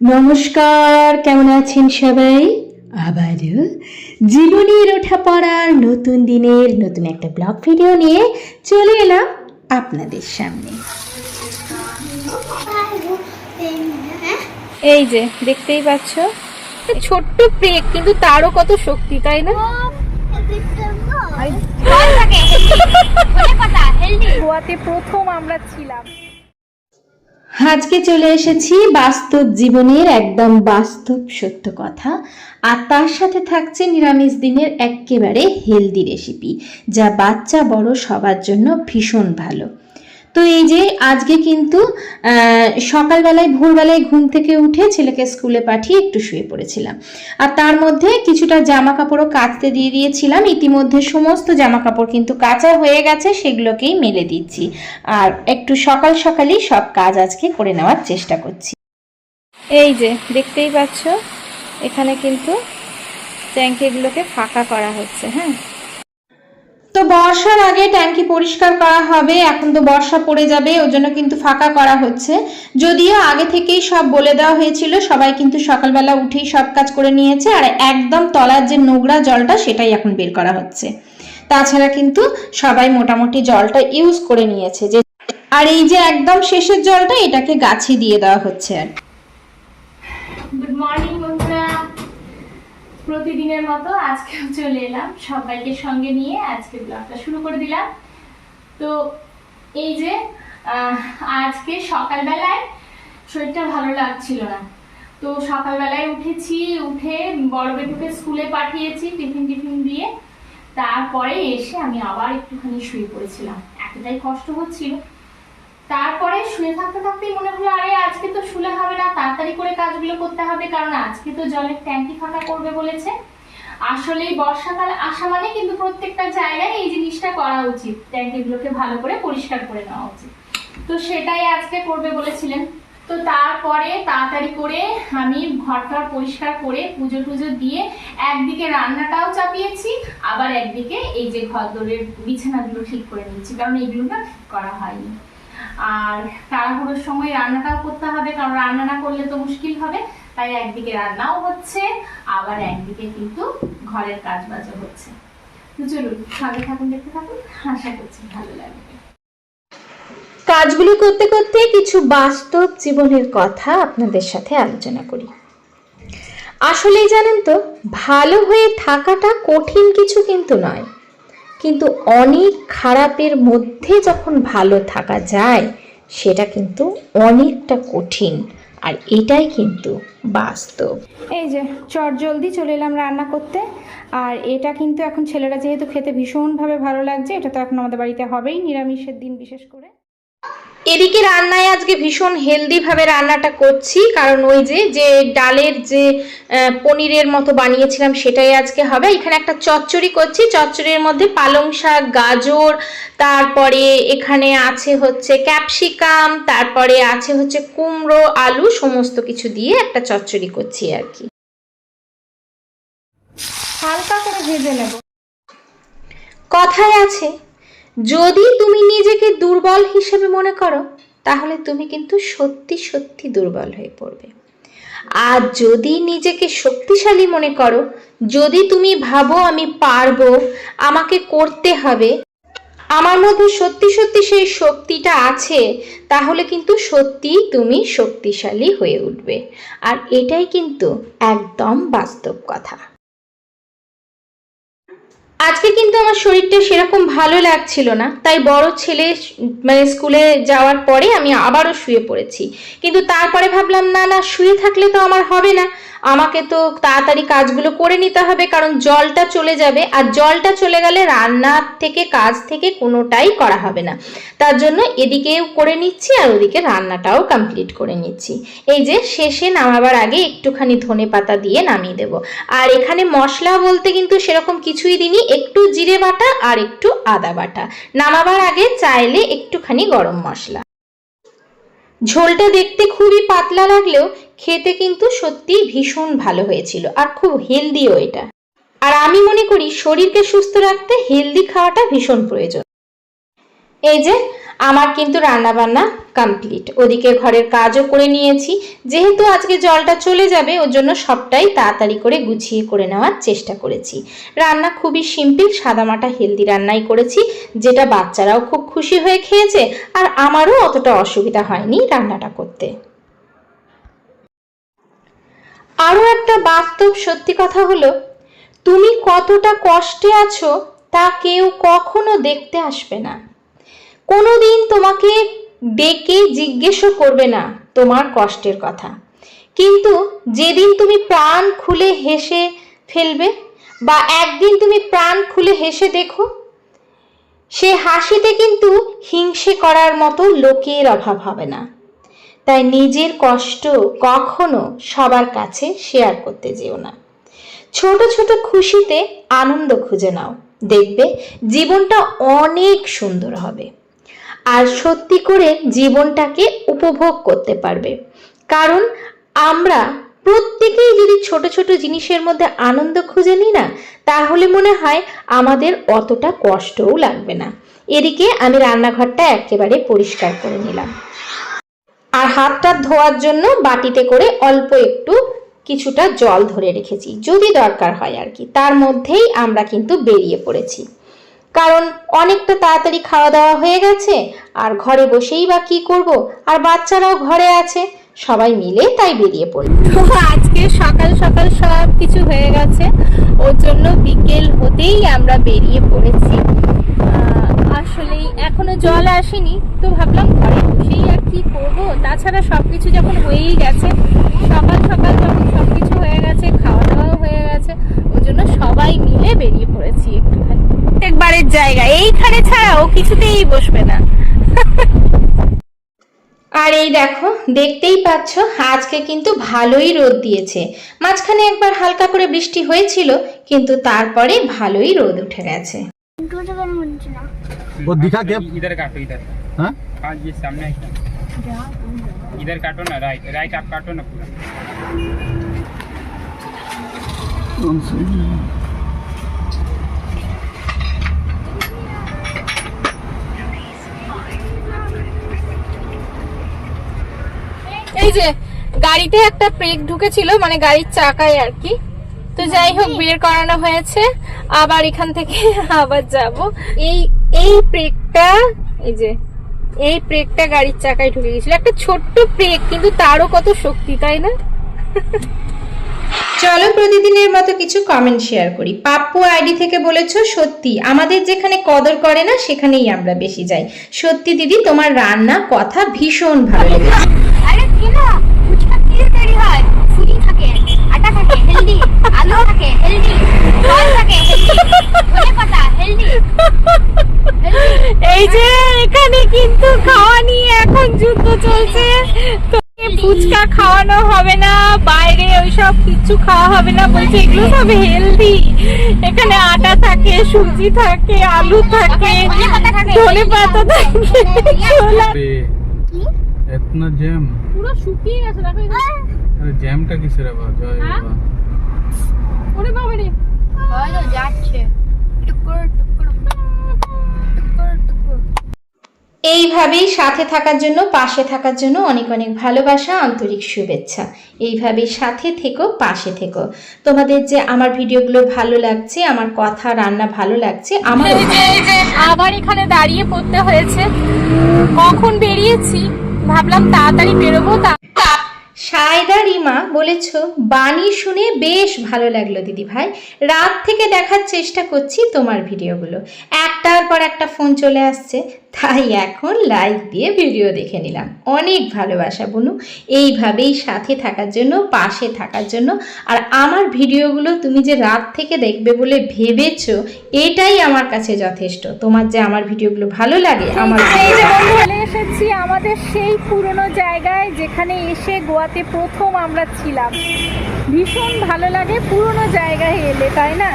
নমস্কার, কেমন আছেন সবাই? আবারও জীবনের ওঠা পড়ার নতুন দিনের নতুন একটা ব্লগ ভিডিও নিয়ে চলে এলাম আপনাদের সামনে। এই যে দেখতেই পাচ্ছ, ছোট্ট ব্রেক কিন্তু তারও কত শক্তি, তাই না? গোয়াতে প্রথম আমরা ছিলাম। আজকে চলে এসেছি বাস্তব জীবনের একদম বাস্তব সত্য কথা, আর তার সাথে থাকছে নিরামিষ দিনের একেবারে হেলদি রেসিপি, যা বাচ্চা বড় সবার জন্য ভীষণ ভালো। তো এই যে আজকে কিন্তু সকালবেলায় ভোরবেলায় ঘুম থেকে উঠে ছেলেকে স্কুলে পাঠিয়ে একটু শুয়ে পড়েছিলাম, আর তার মধ্যে কিছুটা জামা কাপড়ও কাচতে দিয়ে দিয়েছিলাম। ইতিমধ্যে সমস্ত জামা কাপড় কিন্তু কাচা হয়ে গেছে, সেগুলোকেই মেলে দিচ্ছি, আর একটু সকাল সকালই সব কাজ আজকে করে নেওয়ার চেষ্টা করছি। এই যে দেখতেই পাচ্ছ, এখানে কিন্তু ট্যাঙ্কিগুলোকে ফাঁকা করা হচ্ছে। হ্যাঁ, তো বর্ষার আগে ট্যাঙ্কি পরিষ্কার করা হবে, এখন তো বর্ষা পড়ে যাবে, ওর জন্য কিন্তু ফাঁকা করা হচ্ছে। যদিও আগে থেকেই সব বলে দেওয়া হয়েছিল, সবাই কিন্তু সকালবেলা উঠেই সব কাজ করে নিয়েছে, আর একদম তলার যে নোংরা জলটা সেটাই এখন বের করা হচ্ছে। তাছাড়া কিন্তু সবাই মোটামুটি জলটা ইউজ করে নিয়েছে, যে আর এই যে একদম শেষের জলটা এটাকে গাছে দিয়ে দেওয়া হচ্ছে। আর গুড মর্নিং বন্ধুরা, প্রতিদিনের মতো আজকেও চলে এলাম সবাইকে সঙ্গে নিয়ে, আজকে ব্লগটা শুরু করে দিলাম। তো এই যে আজকে সকালবেলায় শরীরটা ভালো লাগছিল না, তো সকালবেলায় উঠেছি, উঠে বড় বেটুকে স্কুলে পাঠিয়েছি টিফিন দিয়ে। তারপরে এসে আমি আবার একটুখানি শুয়ে পড়েছিলাম, এতটাই কষ্ট হচ্ছিল। তারপরে শুয়ে থাকতে থাকতেই মনে হলো, আরে আজকে তো শুলে হবে না, তাড়াতাড়ি করে কাজগুলো করতে হবে, কারণ আজকে তো জলের ট্যাঙ্কি ফাঁকা করবে বলেছে। আসলেই বর্ষাকাল আসা মানে কিন্তু প্রত্যেকটা জায়গায় এই জিনিসটা করা উচিত, ট্যাঙ্কিগুলোকে ভালো করে পরিষ্কার করে নেওয়া উচিত। তো সেটাই আজকে করবে বলেছিলেন। তো তারপরে তাড়াতাড়ি করে আমি ঘরটা পরিষ্কার করে পুজো টুজো দিয়ে একদিকে রান্নাটাও চাপিয়েছি, আবার একদিকে এই যে ঘরদোরের বিছানাগুলো ঠিক করে নিচ্ছি, কারণ এগুলো না ঠিক করা হয়নি। আর তাড়াহুড়োর সময় রান্নাটাও করতে হবে, কারণ রান্না না করলে তো মুশকিল হবে। তাই একদিকে রান্নাও হচ্ছে, আবার একদিকে কিন্তু ঘরের কাজ বাজও হচ্ছে। তো চলুন সঙ্গে থাকুন, দেখতে থাকুন, আশা করছি ভালো লাগবে। কাজগুলি করতে করতে কিছু বাস্তব জীবনের কথা আপনাদের সাথে আলোচনা করি। আসলেই জানেন তো, ভালো হয়ে থাকাটা কঠিন কিছু কিন্তু নয়, কিন্তু অনেক খারাপের মধ্যে যখন ভালো থাকা যায় সেটা কিন্তু অনেকটা কঠিন, আর এটাই কিন্তু বাস্তব। এই যে চটজলদি চলে এলাম রান্না করতে, আর এটা কিন্তু এখন ছেলেরা যেহেতু খেতে ভীষণভাবে ভালো লাগছে, এটা তো এখন আমাদের বাড়িতে হবেই নিরামিষের দিন বিশেষ করে। এদিকে রান্নায় আজকে ভীষণ হেলদি ভাবে রান্নাটা করছি, কারণ ওই যে ডালের যে পনিরের মতো বানিয়েছিলাম সেটাই আজকে হবে। এখানে একটা চচ্চড়ি করছি, চচ্চড়ির মধ্যে পালং শাক, গাজর, তারপরে এখানে আছে হচ্ছে ক্যাপসিকাম, তারপরে আছে হচ্ছে কুমড়ো, আলু, সমস্ত কিছু দিয়ে একটা চচ্চড়ি করছি আর কি। হালকা করে ভেজে নেব। কথায় আছে, যদি তুমি নিজেকে দুর্বল হিসেবে মনে করো তাহলে তুমি কিন্তু সত্যি সত্যি দুর্বল হয়ে পড়বে, আর যদি নিজেকে শক্তিশালী মনে করো, যদি তুমি ভাবো আমি পারবো, আমাকে করতে হবে, আমার মধ্যে সত্যি সত্যি সেই শক্তিটা আছে, তাহলে কিন্তু সত্যিই তুমি শক্তিশালী হয়ে উঠবে। আর এটাই কিন্তু একদম বাস্তব কথা। আজকে কিন্তু আমার শরীরটা সেরকম ভালো লাগছিল না, তাই বড় ছেলে স্কুলে যাওয়ার পরে আমি আবারও শুয়ে পড়েছি। কিন্তু তারপরে ভাবলাম না না, শুয়ে থাকলে তো আমার হবে না, আমাকে তো তাড়াতাড়ি কাজগুলো করে নিতে হবে, কারণ জলটা চলে যাবে, আর জলটা চলে গেলে রান্নার থেকে কাজ থেকে কোনোটাই করা হবে না। তার জন্য এদিকেও করে নিচ্ছি আর ওদিকে রান্নাটাও কমপ্লিট করে নিচ্ছি। এই যে শেষে নামাবার আগে একটুখানি ধনেপাতা দিয়ে নামিয়ে দেব। আর এখানে মশলা বলতে কিন্তু সেরকম কিছুই দিইনি, একটু জিরে বাটা আর একটু আদা বাটা, নামাবার আগে চাইলে একটুখানি গরম মশলা। ঝোলটা দেখতে খুবই পাতলা লাগলেও খেতে কিন্তু সত্যিই ভীষণ ভালো হয়েছিল, আর খুব হেলদিও এটা। আর আমি মনে করি শরীরকে সুস্থ রাখতে হেলদি খাওয়াটা ভীষণ প্রয়োজন। এই যে আমার কিন্তু রান্না বান্না কমপ্লিট, ওদিকে ঘরের কাজও করে নিয়েছি। যেহেতু আজকে জলটা চলে যাবে ওর জন্য সবটাই তাড়াতাড়ি করে গুছিয়ে করে নেওয়ার চেষ্টা করেছি। রান্না খুবই সিম্পল, সাদামাটা হেলদি রান্নাই করেছি, যেটা বাচ্চারাও খুব খুশি হয়ে খেয়েছে, আর আমারও অতটা অসুবিধা হয়নি রান্নাটা করতে। আরও একটা বাস্তব সত্যি কথা হলো, তুমি কতটা কষ্টে আছো তা কেউ কখনো দেখতে আসবে না। কোনোদিন তোমাকে ডেকে জিজ্ঞেসও করবে না তোমার কষ্টের কথা। কিন্তু যেদিন তুমি প্রাণ খুলে হেসে ফেলবে, বা একদিন তুমি প্রাণ খুলে হেসে দেখো, সে হাসিতে কিন্তু হিংসে করার মতো লোকের অভাব হবে না। তাই নিজের কষ্ট কখনো সবার কাছে শেয়ার করতে যেও না। ছোট ছোট খুশিতে আনন্দ খুঁজে নাও, দেখবে জীবনটা অনেক সুন্দর হবে। আর সত্যি করে জীবনটাকে উপভোগ করতে পারবে। কারণ আমরা প্রত্যেকেই যদি ছোট ছোট জিনিসের মধ্যে আনন্দ খুঁজে নিই না, তাহলে মনে হয় আমাদের অতটা কষ্টও লাগবে না। এদিকে আমি রান্নাঘরটা একেবারে পরিষ্কার করে নিলাম, আর হাতটা ধোয়ার জন্য বাটিতে করে অল্প একটু কিছুটা জল ধরে রেখেছি, যদি দরকার হয় আর কি। তার মধ্যেই আমরা কিন্তু বেরিয়ে পড়েছি, কারণ অনেকটা তাড়াতাড়ি খাওয়া দাওয়া হয়ে গেছে, আর ঘরে বসেই বা কি করব, আর বাচ্চারাও ঘরে আছে, সবাই মিলে তাই বেরিয়ে পড়ি। তো আজকে সকাল সকাল সব কিছু হয়ে গেছে, ওর জন্য বিকেল হতেই আমরা বেরিয়ে পড়েছি। আসলে এখনো জল আসেনি, তো ভাবলাম ঘরে বসেই আর কি করবো, তাছাড়া সবকিছু যখন হয়েই গেছে, সকাল সকাল যখন সবকিছু হয়ে গেছে, খাওয়া দাওয়াও হয়ে গেছে, ওর জন্য সবাই মিলে বেরিয়ে পড়েছি একটুখানি। প্রত্যেকবারের জায়গা এইখানে ছাড়া ও কিছুতেই বসবে না। আর এই দেখো, দেখতেই পাচ্ছ আজকে কিন্তু ভালোই রোদ দিয়েছে। মাঝখানে একবার হালকা করে বৃষ্টি হয়েছিল, কিন্তু তারপরে ভালোই রোদ উঠে গেছে। वो दिखा क्या? इधर काटो इधर। हाँ? हाँ ये सामने इधर काटो ना, राइट राइट आप काटो ना पूरा। এই যে গাড়িতে একটা ব্রেক ঢুকেছিল, মানে গাড়ির চাকায় আর কি, তো যাই হোক বের করানো হয়েছে। আবার এখান থেকে আবার যাব। এই ব্রেকটা, এই যে এই ব্রেকটা গাড়ির চাকায় ঢুকে গেছিল, একটা ছোট্ট ব্রেক, কিন্তু তারও কত শক্তি, তাই না? চলো প্রতিদিনের মতো কিছু কমেন্ট শেয়ার করি। পাপ্পু আইডি থেকে বলেছো, সত্যি আমাদের যেখানে কদর করে না সেখানেই আমরা বেশি যাই। সত্যি দিদি, তোমার রান্না কথা ভীষণ ভালো লেগেছে। আরে কি না ফুচকা কি তৈরি হয়, ফুলি থাকে, আটা থাকে হেলদি, আলু থাকে হেলদি, জল থাকে হেলদি, ধনে পাতা হেলদি। এই যে এখানে কিন্তু খাওয়া নিয়ে এখন যুদ্ধ চলছে, তো ফুচকা খাওয়ানো হবে না, বাইরে ওইসব কিছু খাওয়া হবে না, বলছে এগুলো সব হেলদি। এখানে আটা থাকে, সুজি থাকে, আলু থাকে, ধনে পাতা থাকে, ছোলা। इतना जैम পুরো শুকিয়ে গেছে, দেখো अरे जैम टा किसের আবার জয় হ্যাঁ? বাবা ওরে বাবা রে। হয়তো যাচ্ছে টুকুর টুকুর টুকুর টুকুর। এইভাবেই সাথে থাকার জন্য, পাশে থাকার জন্য অনেক অনেক ভালোবাসা, আন্তরিক শুভেচ্ছা। এইভাবেই সাথে থেকো, পাশে থেকো। তোমাদের যে আমার ভিডিওগুলো ভালো লাগছে, আমার কথা রান্না ভালো লাগছে, আমার আবার এখানে দাঁড়িয়ে পড়তে হয়েছে। কখন বেরিয়েছি, ভাবলাম তাড়াতাড়ি বেরোবো। সায়দা রিমা বলেছ, বাণী শুনে বেশ ভালো লাগলো দিদি ভাই, রাত থেকে দেখার চেষ্টা করছি তোমার ভিডিওগুলো, একটার পর একটা ফোন চলে আসছে, তাই এখন লাইক দিয়ে ভিডিও দেখে নিলাম। অনেক ভালোবাসা বনু, এইভাবেই সাথে থাকার জন্য, পাশে থাকার জন্য। আর আমার ভিডিওগুলো তুমি যে রাত থেকে দেখবে বলে ভেবেছো, এটাই আমার কাছে যথেষ্ট। তোমার যে আমার ভিডিওগুলো ভালো লাগে, আমার চলে এসেছি আমাদের সেই পুরনো জায়গায়, যেখানে এসে গোয়াতে প্রথম আমরা ছিলাম। ভীষণ ভালো লাগে পুরনো জায়গায় এলে, তাই না?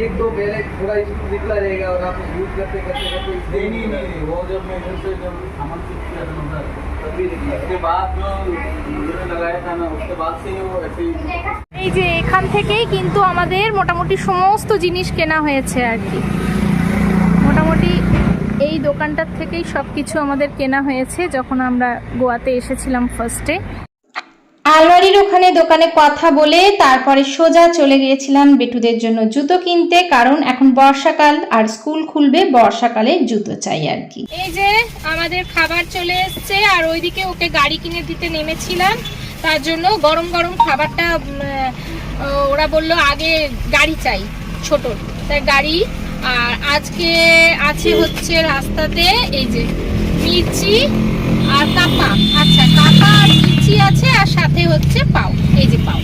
एक दो पहले थोड़ा इसको निकला रहेगा और आप यूज करते करते करते नहीं वो जब मैं इधर से जब सामान शिफ्ट किया था उधर तभी निकला, उसके बाद जो उन्होंने लगाया था ना उसके बाद से वो ऐसे ही। এই যে এখান থেকেই কিন্তু আমাদের মোটামুটি সমস্ত জিনিস কেনা হয়েছে আর কি। দোকানটার থেকেই সব কিছু আমাদের কেনা হয়েছে যখন আমরা গোয়াতে এসেছিলাম ফার্স্টে। আলমারির ওখানে দোকানে কথা বলে তারপরে সোজা চলে গিয়েছিলাম বেটুদের জন্য জুতো কিনতে, কারণ এখন বর্ষাকাল আর স্কুল খুলবে, বর্ষাকালে জুতো চাই আর কি। এই যে আমাদের খাবার চলে এসছে, আর ওইদিকে ওকে গাড়ি কিনে দিতে নেমেছিলাম, তার জন্য গরম গরম খাবারটা ওরা বললো আগে গাড়ি চাই ছোট, তাই গাড়ি। আর আজকে আছে হচ্ছে রাস্তাতে এই যে মির্চি আর কাপা, আচ্ছা কাপা আর মির্চি আছে, আর সাথে হচ্ছে পাও, এই যে পাও।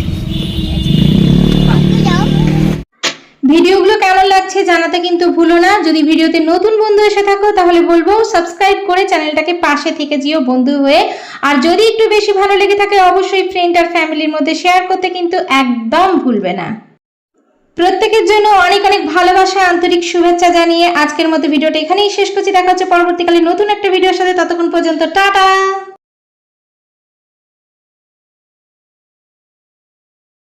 ভিডিওগুলো কেমন লাগছে জানাতে কিন্তু ভুলো না। যদি ভিডিওতে নতুন বন্ধু এসে থাকো তাহলে বলবো সাবস্ক্রাইব করে চ্যানেলটাকে পাশে থেকে যেও বন্ধু হয়ে। আর যদি একটু বেশি ভালো লেগে থাকে অবশ্যই ফ্রেন্ড আর ফ্যামিলির মধ্যে শেয়ার করতে কিন্তু একদম ভুলবে না। প্রত্যেকের জন্য অনেক অনেক ভালোবাসা, আন্তরিক শুভেচ্ছা জানিয়ে আজকের মতো ভিডিওটা এখানেই শেষ করছি। দেখা হচ্ছে পরবর্তীকালে নতুন একটা ভিডিওর সাথে, ততক্ষণ পর্যন্ত টাটা।